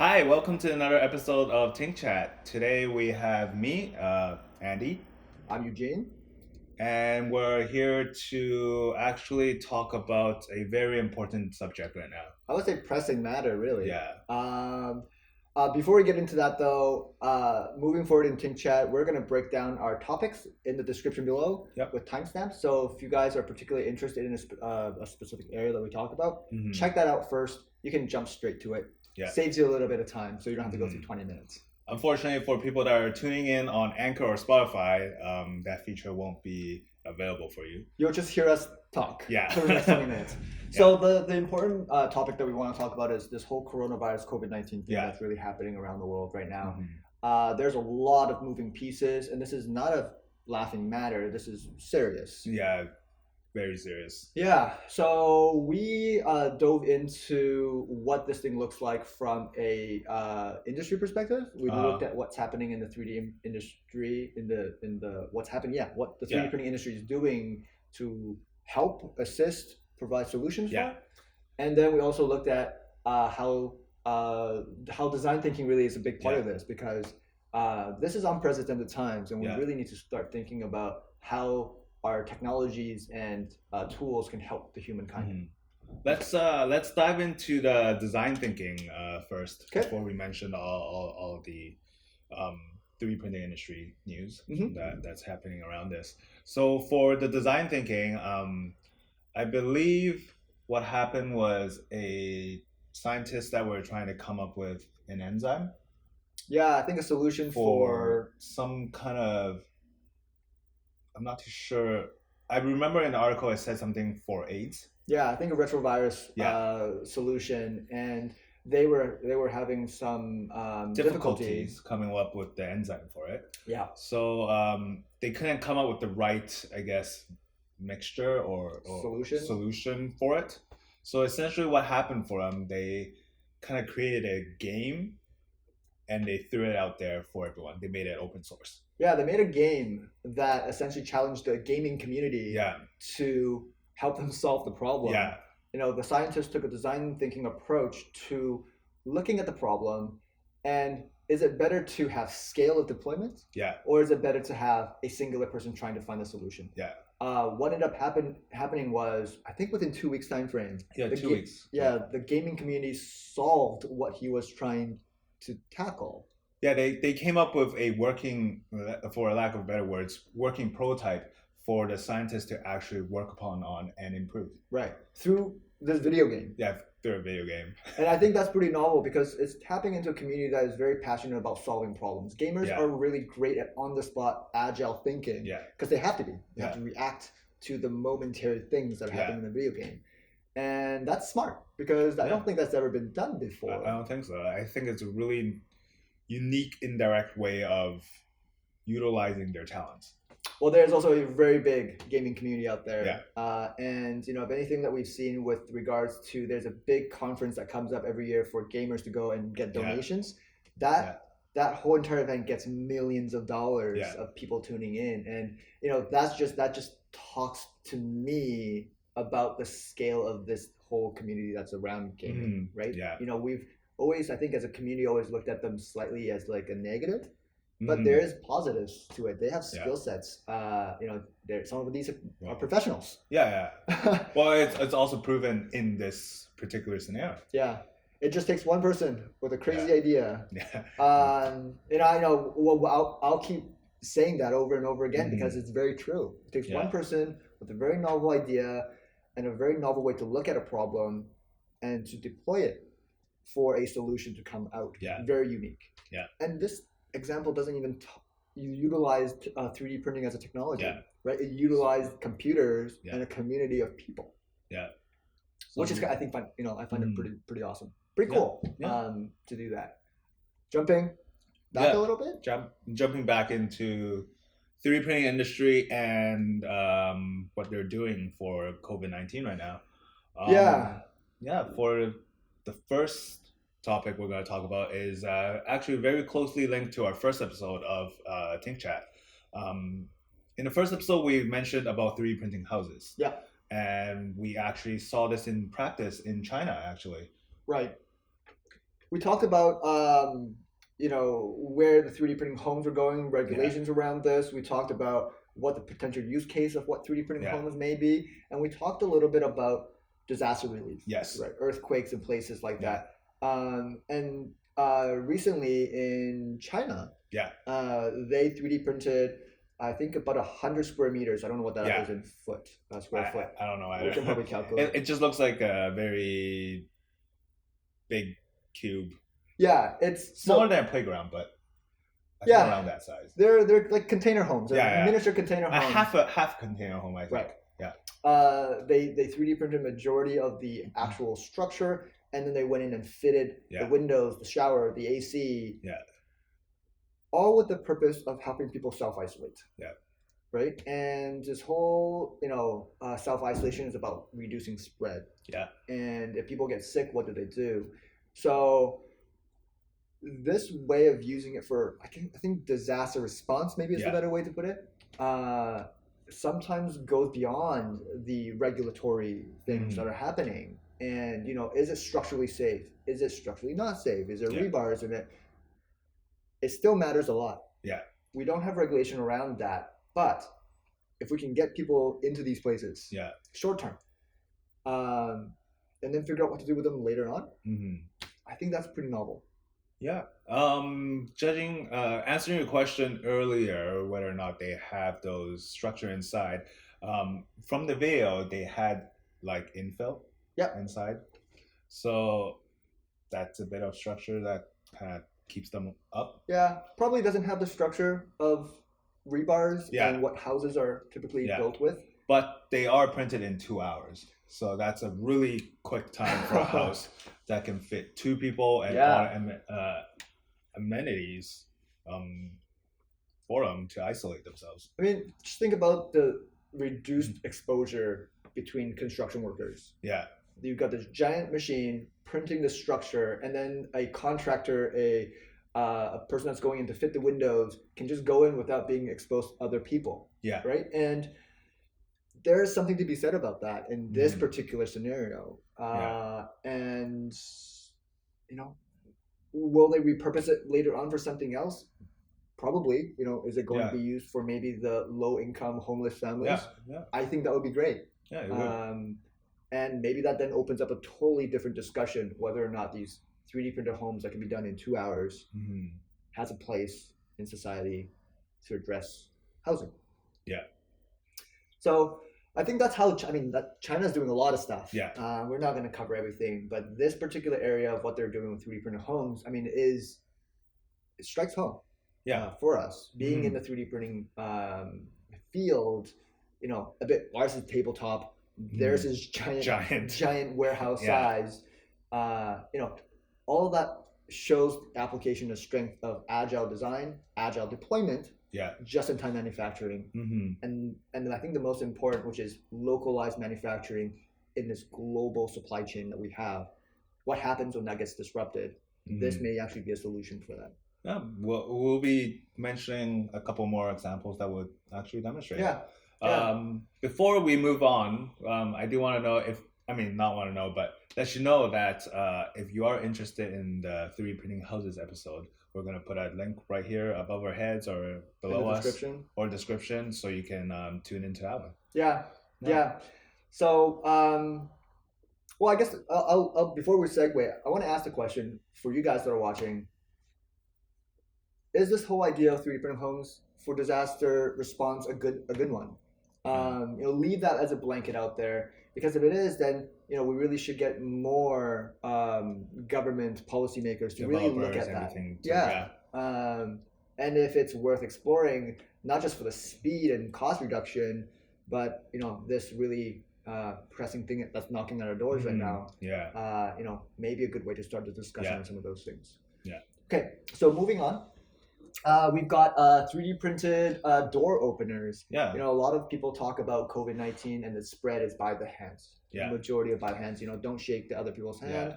Hi, welcome to another episode of TinkChat. Today we have me, Andy, I'm Eugene. and we're here to actually talk about a very important subject right now. I would say pressing matter, really. Yeah, Before we get into that, though, moving forward in TinkChat, we're going to break down our topics in the description below yep. with timestamps. So if you guys are particularly interested in a specific area that we talk about, Mhm. check that out first. You can jump straight to it. Yeah. Saves you a little bit of time, so you don't have to go through 20 minutes. Unfortunately, for people that are tuning in on Anchor or Spotify, that feature won't be available for you. You'll just hear us talk Yeah. for the next 20 minutes. So the important topic that we want to talk about is this whole coronavirus COVID-19 thing that's really happening around the world right now. There's a lot of moving pieces, and this is not a laughing matter. This is serious. Yeah, very serious. Yeah, so we dove into what this thing looks like from a industry perspective. We looked at what's happening in the 3D industry, in the what's happening. Yeah, what the 3D printing industry is doing to help, assist, provide solutions for. And then we also looked at how design thinking really is a big part of this, because this is unprecedented times, and we really need to start thinking about how our technologies and tools can help the humankind. Let's dive into the design thinking first before we mention all of the 3D printing industry news that's happening around this. So for the design thinking, I believe what happened was a scientist that were trying to come up with an enzyme. Yeah, I think a solution for some kind of, I'm not too sure. I remember in the article it said something for AIDS. Yeah, I think a retrovirus solution, and they were having some difficulties coming up with the enzyme for it. Yeah. So they couldn't come up with the right, I guess, mixture or solution for it. So essentially what happened for them, they kind of created a game and they threw it out there for everyone. They made it open source. Yeah, they made a game that essentially challenged the gaming community to help them solve the problem. Yeah. You know, the scientists took a design thinking approach to looking at the problem, and is it better to have scale of deployment? Yeah. Or is it better to have a singular person trying to find a solution? Yeah. What ended up happening was, I think within 2 weeks time frame. Yeah, 2 weeks. Yeah, the gaming community solved what he was trying to tackle. Yeah, they came up with a working, for a lack of better words, working prototype for the scientists to actually work upon and improve. Right, through this video game. Yeah, through a video game. And I think that's pretty novel because it's tapping into a community that is very passionate about solving problems. Gamers are really great at on-the-spot, agile thinking. Yeah. Because they have to be. They have to react to the momentary things that are happening in the video game. And that's smart because I don't think that's ever been done before. I don't think so. I think it's a really unique, indirect way of utilizing their talents. Well, there's also a very big gaming community out there. And, you know, if anything that we've seen with regards to, there's a big conference that comes up every year for gamers to go and get donations. That whole entire event gets millions of dollars of people tuning in. And, you know, that just talks to me about the scale of this whole community that's around gaming, right? Yeah. You know, we've always, I think as a community, always looked at them slightly as like a negative. But there is positives to it. They have skill sets. You know, some of these are professionals. Yeah. Well, it's also proven in this particular scenario. Yeah, it just takes one person with a crazy idea. And I know. Well, I'll keep saying that over and over again because it's very true. It takes one person with a very novel idea and a very novel way to look at a problem and to deploy it for a solution to come out. Very unique. And this example doesn't even utilize 3D printing as a technology, right? It utilized computers and a community of people. Which is, I think, fun. You know, I find it pretty awesome, pretty cool to do that. Jumping back a little bit. Jumping back into 3D printing industry and what they're doing for COVID-19 right now. For the first topic we're going to talk about is actually very closely linked to our first episode of TinkChat. In the first episode, we mentioned about 3D printing houses. And we actually saw this in practice in China, actually. Right. we talked about where the 3D printing homes are going, regulations around this. We talked about what the potential use case of what 3D printing homes may be, and we talked a little bit about disaster relief. Yes. Right, earthquakes and places like that. And recently in China, they 3D printed, I think, about 100 square meters. I don't know what that is in square foot. I don't know either. We can probably calculate. It just looks like a very big cube. Yeah, it's smaller than a playground, but I think around that size. They're like container homes. They're miniature container homes. Half container home, I think. Right. Yeah. They 3D printed majority of the actual structure, and then they went in and fitted the windows, the shower, the AC. Yeah. All with the purpose of helping people self-isolate. Yeah. Right? And this whole, self-isolation is about reducing spread. Yeah. And if people get sick, what do? So this way of using it for, I think disaster response maybe is a better way to put it, sometimes goes beyond the regulatory things that are happening. And, is it structurally safe? Is it structurally not safe? Is there rebars in it? It still matters a lot. Yeah. We don't have regulation around that, but if we can get people into these places, short term, and then figure out what to do with them later on, I think that's pretty novel. Yeah. Answering your question earlier, whether or not they have those structure inside, from the video, they had like infill inside. So that's a bit of structure that kind of keeps them up. Yeah, probably doesn't have the structure of rebars and what houses are typically built with. But they are printed in 2 hours. So that's a really quick time for a house that can fit 2 people and amenities for them to isolate themselves. I mean, just think about the reduced exposure between construction workers. Yeah. You've got this giant machine printing the structure, and then a contractor, a person that's going in to fit the windows can just go in without being exposed to other people. Yeah. Right? And there's something to be said about that in this particular scenario. And, will they repurpose it later on for something else? Probably. Is it going to be used for maybe the low-income homeless families? Yeah. I think that would be great. Yeah, it would. And maybe that then opens up a totally different discussion whether or not these 3D printed homes that can be done in 2 hours has a place in society to address housing. Yeah. So I think that's how, that China's doing a lot of stuff. Yeah. We're not going to cover everything, but this particular area of what they're doing with 3D printed homes, it strikes home. Yeah. For us, being in the 3D printing field, a bit, ours is tabletop. Theirs is giant warehouse size. All of that shows the application of strength of agile design, agile deployment, just-in-time manufacturing, and I think the most important, which is localized manufacturing in this global supply chain that we have. What happens when that gets disrupted? This may actually be a solution for that. Yeah, we'll be mentioning a couple more examples that would actually demonstrate. Before we move on, I do want to know but let you know that if you are interested in the 3D printing houses episode, we're going to put a link right here above our heads or below us or description, so you can tune into that one. Yeah. So, I guess I'll before we segue, I want to ask the question for you guys that are watching. Is this whole idea of 3D printing homes for disaster response a good one? Leave that as a blanket out there, because if it is, then we really should get more government policymakers to really look at that. And if it's worth exploring, not just for the speed and cost reduction, but this really pressing thing that's knocking at our doors right now. Maybe a good way to start the discussion on some of those things. Okay, so moving on. We've got 3D printed door openers. A lot of people talk about COVID-19 and the spread is by the hands. The majority of by hands. Don't shake the other people's hand.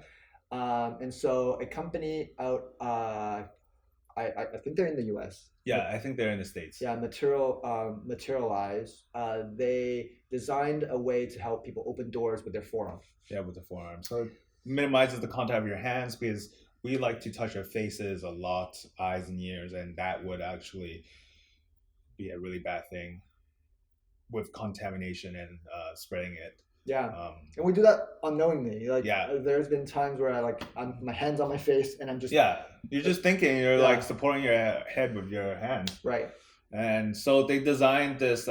And so a company out, I think they're in the U.S. I think they're in the States. Materialize. They designed a way to help people open doors with their forearm. With the forearm. So it minimizes the contact of your hands, because we like to touch our faces a lot, eyes and ears, and that would actually be a really bad thing with contamination and spreading it. Yeah, and we do that unknowingly. Like, yeah, there's been times where my hand's on my face and I'm just you're just thinking, you're like supporting your head with your hands, right? And so they designed this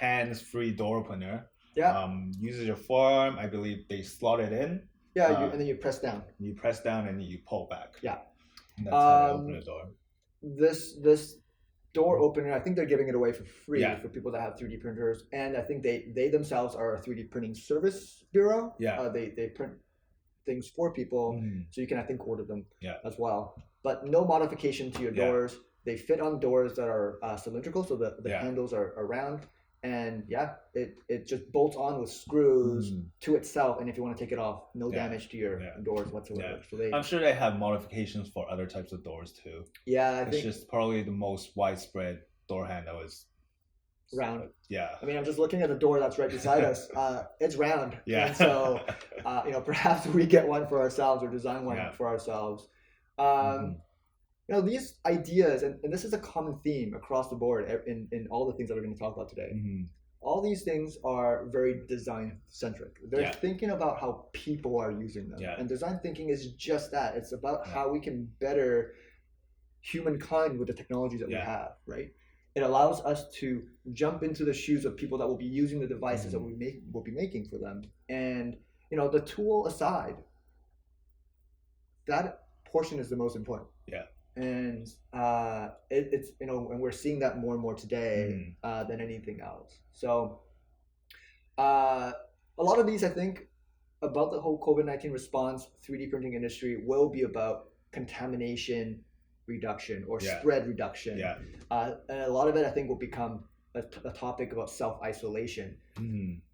hands-free door opener. Yeah. Uses your forearm. I believe they slot it in. Yeah, and then you press down. You press down and you pull back. Yeah. And that's how they open the door. This door opener, I think they're giving it away for free for people that have 3D printers, and I think they themselves are a 3D printing service bureau. Yeah. They print things for people, so you can, I think, order them as well. But no modification to your doors. They fit on doors that are cylindrical, so the handles are round, and it just bolts on with screws to itself. And if you want to take it off, no damage to your doors whatsoever. So I'm sure they have modifications for other types of doors too. Yeah, it's just probably the most widespread door handle is round. Yeah. I mean, I'm just looking at the door that's right beside us. It's round. Yeah. And so, perhaps we get one for ourselves or design one for ourselves. These ideas, and this is a common theme across the board in all the things that we're going to talk about today. All these things are very design centric. They're thinking about how people are using them. And design thinking is just that. It's about how we can better humankind with the technologies that we have, right? It allows us to jump into the shoes of people that will be using the devices that we'll be making for them. And, the tool aside, that portion is the most important. Yeah. And it's and we're seeing that more and more today than anything else. So a lot of these, I think, about the whole COVID-19 response, 3D printing industry will be about contamination reduction or spread reduction. Yeah. And a lot of it, I think, will become a topic about self-isolation.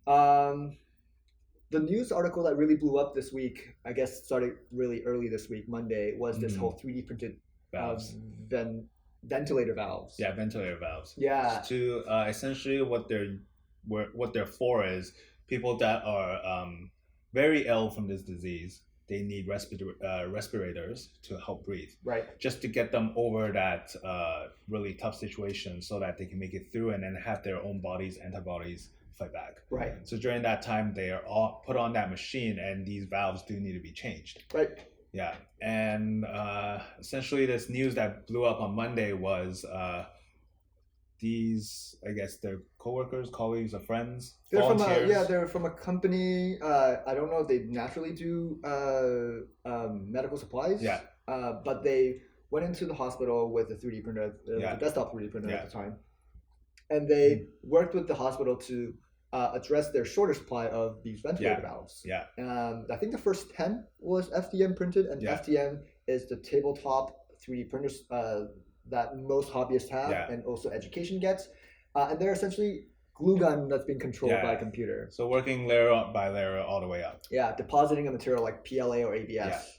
The news article that really blew up this week, I guess started really early this week, Monday, was this whole 3D printed valves. Ventilator valves. Yeah, ventilator valves. Yeah. To essentially what they're for is people that are very ill from this disease. They need respirators to help breathe. Right. Just to get them over that really tough situation so that they can make it through and then have their own body's antibodies fight back. Right. So during that time, they are all put on that machine and these valves do need to be changed. Right. Yeah, and essentially this news that blew up on Monday was these, I guess they're coworkers, colleagues, or friends. They're they're from a company. I don't know if they naturally do medical supplies. Yeah. But they went into the hospital with a 3D printer, a desktop 3D printer at the time, and they worked with the hospital to address their shorter supply of these ventilator valves. Yeah. I think the first 10 was FDM printed, and FDM is the tabletop 3D printers that most hobbyists have and also education gets. And they're essentially glue gun that's being controlled by a computer. So working layer by layer all the way up. Yeah, depositing a material like PLA or ABS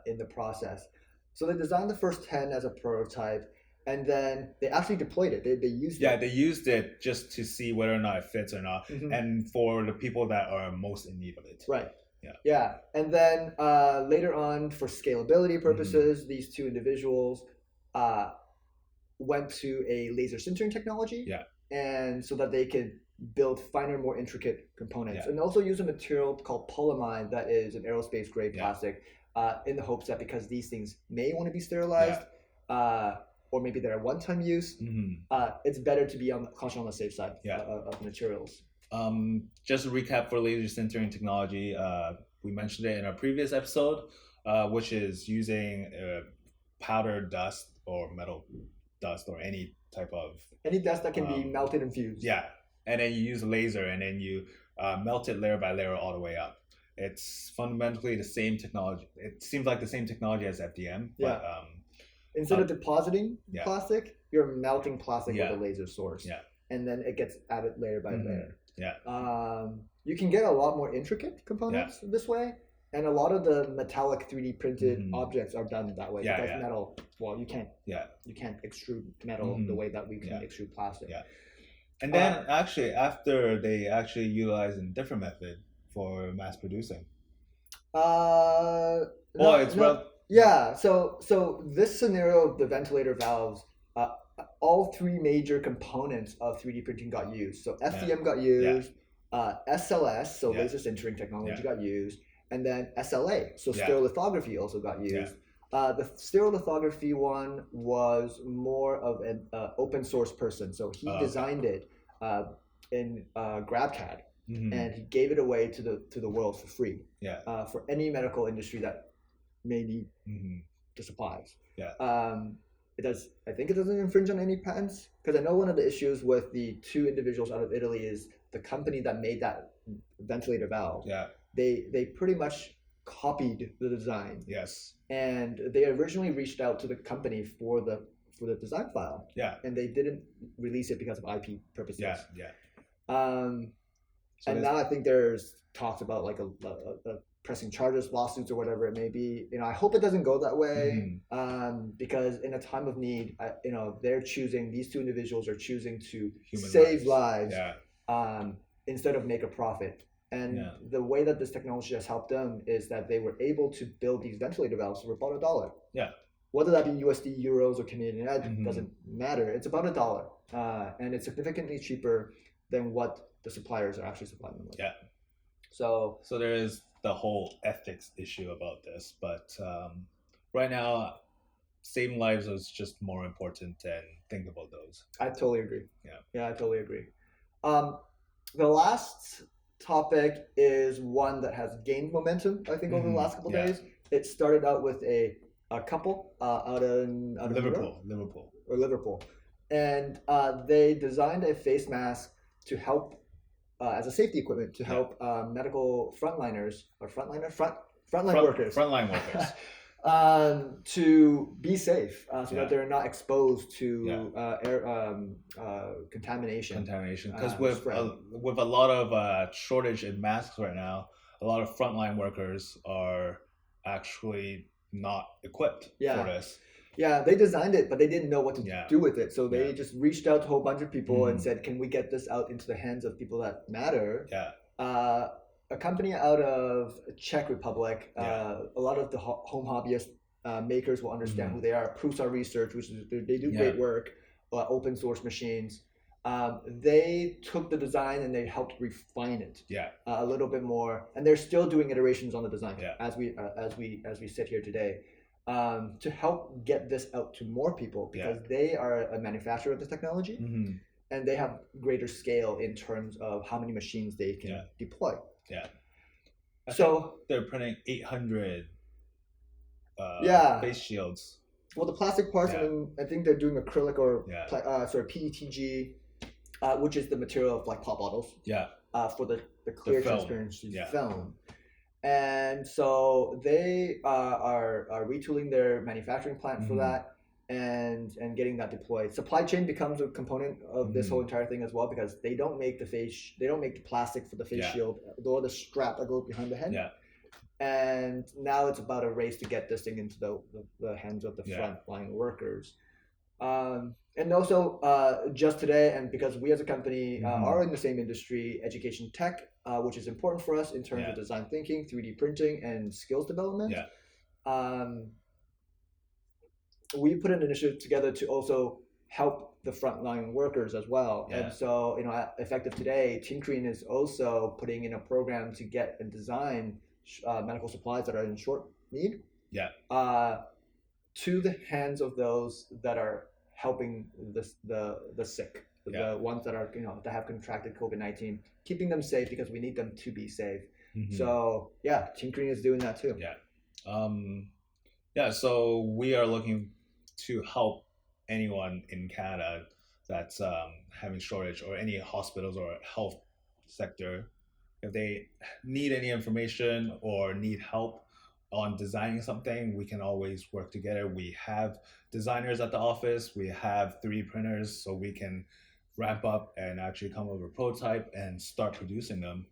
in the process. So they designed the first 10 as a prototype. And then they actually deployed it. They used it. Yeah, they used it just to see whether or not it fits or not, and for the people that are most in need of it. Right. Yeah. Yeah, and then later on, for scalability purposes, these two individuals went to a laser sintering technology. Yeah. And so that they could build finer, more intricate components, and also use a material called polyamide that is an aerospace grade plastic, in the hopes that because these things may want to be sterilized. Or maybe they're a one-time use. It's better to be on the safe side of materials. Just to recap for laser sintering technology, we mentioned it in our previous episode, which is using powder dust or metal dust or any type of dust that can be melted and fused. Yeah, and then you use a laser and then you melt it layer by layer all the way up. It's fundamentally the same technology. It seems like the same technology as FDM, but instead of depositing plastic, you're melting plastic with a laser source. Yeah. And then it gets added layer by layer. Yeah. You can get a lot more intricate components this way. And a lot of the metallic 3D printed objects are done that way. Because metal, well, you can't extrude metal the way that we can extrude plastic. Yeah. And then actually after they actually utilized a different method for mass producing. Yeah. So this scenario of the ventilator valves, all three major components of 3D printing got used. So FDM got used, SLS, so laser sintering technology got used, and then SLA, so stereolithography also got used. The stereolithography one was more of an open source person, so he designed it in GrabCAD, and he gave it away to the world for free. For any medical industry that may need the supplies. I think it doesn't infringe on any patents, because I know one of the issues with the two individuals out of Italy is the company that made that ventilator valve. They pretty much copied the design. And they originally reached out to the company for the design file. And they didn't release it because of IP purposes. And now I think there's talks about like a pressing charges, lawsuits, or whatever it may be. I hope it doesn't go that way, because in a time of need, these two individuals are choosing to save lives instead of make a profit. And the way that this technology has helped them is that they were able to build these ventilator valves for about $1. Whether that be USD, euros, or Canadian, that doesn't matter. It's about $1, and it's significantly cheaper than what the suppliers are actually supplying them with. So there is the whole ethics issue about this, but right now, saving lives is just more important than think about those. I totally agree. I totally agree. The last topic is one that has gained momentum, I think, over the last couple days. It started out with a couple out of Liverpool, and they designed a face mask to help as a safety equipment to help medical frontline workers to be safe, so that they're not exposed to air contamination. Because with a lot of shortage in masks right now, a lot of frontline workers are actually not equipped for this. They designed it, but they didn't know what to do with it. So they just reached out to a whole bunch of people and said, can we get this out into the hands of people that matter? A company out of Czech Republic, a lot of the home hobbyist makers will understand who they are. Prusa Research, they do great work, open source machines. They took the design and they helped refine it a little bit more. And they're still doing iterations on the design as we sit here today. To help get this out to more people, because they are a manufacturer of the technology, and they have greater scale in terms of how many machines they can deploy. So they're printing 800 face shields. Well, the plastic parts, I think they're doing acrylic or PETG, which is the material of like pop bottles. For the clear transparency film. And so they are retooling their manufacturing plant for that and getting that deployed. Supply chain becomes a component of this whole entire thing as well, because they don't make the plastic for the face shield, or the strap that goes behind the head. And now it's about a race to get this thing into the hands of the frontline workers. And also, just today, and because we as a company are in the same industry, education tech, which is important for us in terms of design thinking, 3D printing, and skills development, we put an initiative together to also help the frontline workers as well. And so, effective today, Tinkerine is also putting in a program to get and design medical supplies that are in short need to the hands of those that are helping the sick, the ones that are that have contracted COVID-19, keeping them safe, because we need them to be safe. So Tinkerine is doing that too. So we are looking to help anyone in Canada that's having shortage, or any hospitals or health sector. If they need any information or need help on designing something, we can always work together. We have designers at the office, we have 3D printers, so we can ramp up and actually come up with a prototype and start producing them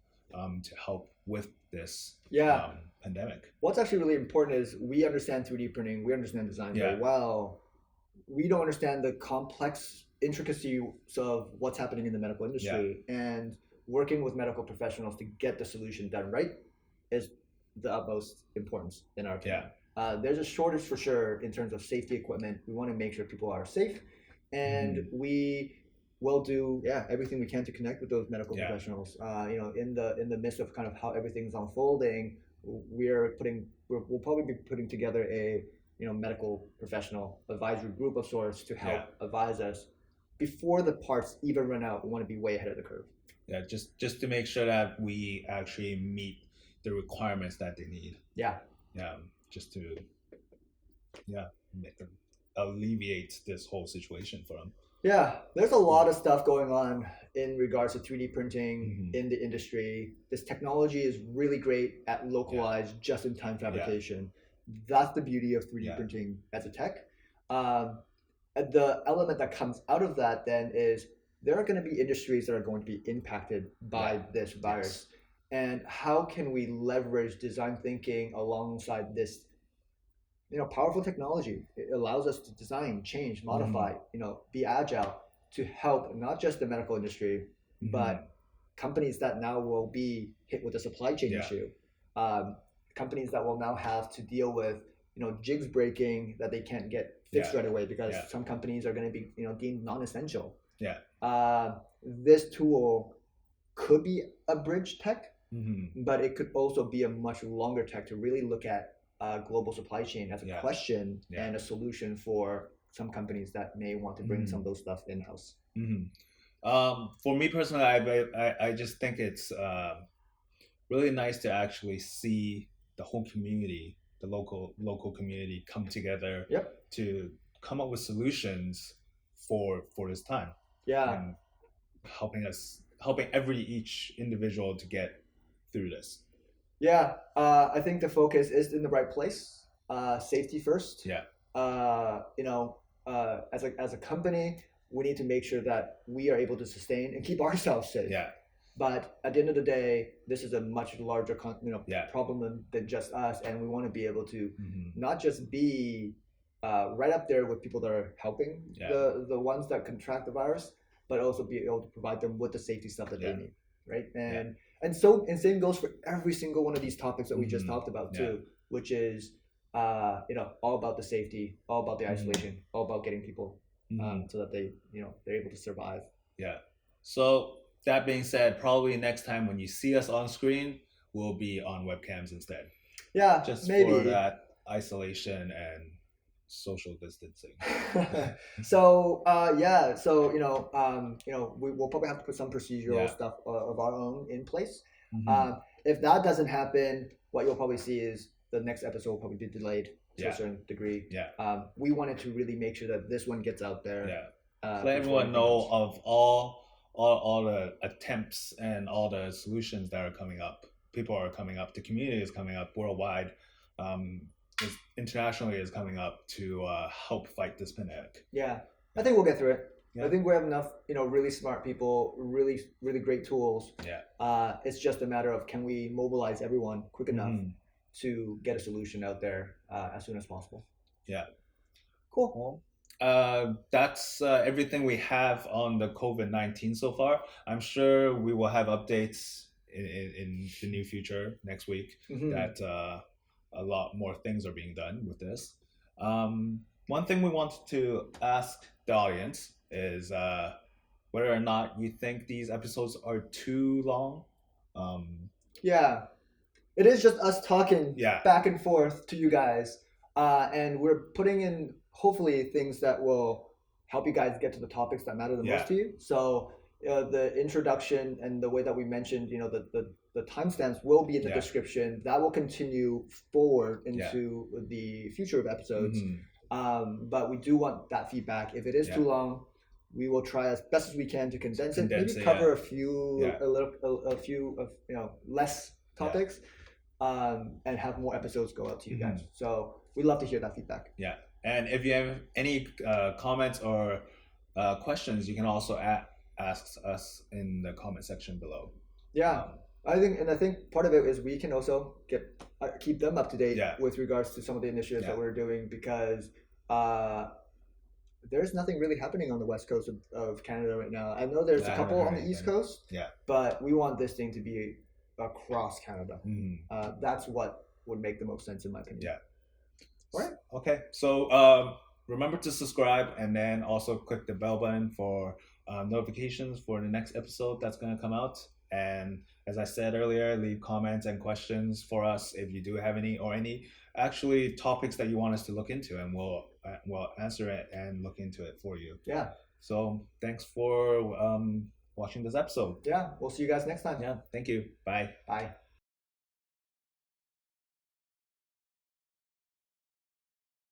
to help with this pandemic. What's actually really important is we understand 3D printing, we understand design very well. We don't understand the complex intricacies of what's happening in the medical industry, and working with medical professionals to get the solution done right is the utmost importance in our opinion. There's a shortage for sure in terms of safety equipment. We want to make sure people are safe, and we will do everything we can to connect with those medical professionals. In the midst of kind of how everything's unfolding, we'll probably be putting together a medical professional advisory group of sorts to help advise us before the parts even run out. We want to be way ahead of the curve. Yeah, just to make sure that we actually meet the requirements that they need. Yeah, just to make them alleviate this whole situation for them. Yeah, there's a lot of stuff going on in regards to 3D printing in the industry. This technology is really great at localized, just-in-time fabrication. That's the beauty of 3D printing as a tech. The element that comes out of that then is there are going to be industries that are going to be impacted by this virus. And how can we leverage design thinking alongside this powerful technology? It allows us to design, change, modify, be agile to help not just the medical industry, but companies that now will be hit with a supply chain issue. Companies that will now have to deal with, jigs breaking that they can't get fixed right away because some companies are going to be, deemed non-essential. This tool could be a bridge tech, but it could also be a much longer tech to really look at global supply chain as a question and a solution for some companies that may want to bring some of those stuff in-house. For me personally, I just think it's really nice to actually see the whole community, the local community come together to come up with solutions for this time. And helping each individual to get through this. I think the focus is in the right place. Safety first. As a company, we need to make sure that we are able to sustain and keep ourselves safe. But at the end of the day, this is a much larger problem than just us, and we want to be able to not just be right up there with people that are helping the ones that contract the virus, but also be able to provide them with the safety stuff that they need, right? And same goes for every single one of these topics that we just talked about too, which is all about the safety, all about the isolation, all about getting people so that they're able to survive. So that being said, probably next time when you see us on screen, we'll be on webcams instead. Just maybe for that isolation and social distancing. So we will probably have to put some procedural stuff of our own in place. If that doesn't happen, what you'll probably see is the next episode will probably be delayed to a certain degree. We wanted to really make sure that this one gets out there. Let everyone know of all the attempts and all the solutions that are coming up. People are coming up. The community is coming up worldwide. Internationally is coming up to help fight this pandemic. I think we'll get through it. I think we have enough, really smart people, really, really great tools. It's just a matter of can we mobilize everyone quick enough to get a solution out there as soon as possible. Cool. That's everything we have on the COVID-19 so far. I'm sure we will have updates in the near future next week that a lot more things are being done with this. One thing we wanted to ask the audience is whether or not you think these episodes are too long. It is just us talking back and forth to you guys, and we're putting in hopefully things that will help you guys get to the topics that matter the most to you. So the introduction and the way that we mentioned, the timestamps will be in the description. That will continue forward into the future of episodes. But we do want that feedback. If it is too long, we will try as best as we can to condense it. Maybe cover a few less topics, and have more episodes go out to you guys. So we'd love to hear that feedback. And if you have any comments or questions, you can also ask us in the comment section below. I think part of it is we can also keep them up to date with regards to some of the initiatives that we're doing, because there's nothing really happening on the west coast of Canada right now. I know there's a couple on the east coast, but we want this thing to be across Canada. That's what would make the most sense in my opinion. Yeah. All right. Okay. So remember to subscribe and then also click the bell button for notifications for the next episode that's going to come out. And as I said earlier, leave comments and questions for us if you do have any, or any actually topics that you want us to look into, and we'll answer it and look into it for you. Yeah. So thanks for watching this episode. Yeah. We'll see you guys next time. Yeah. Thank you. Bye. Bye.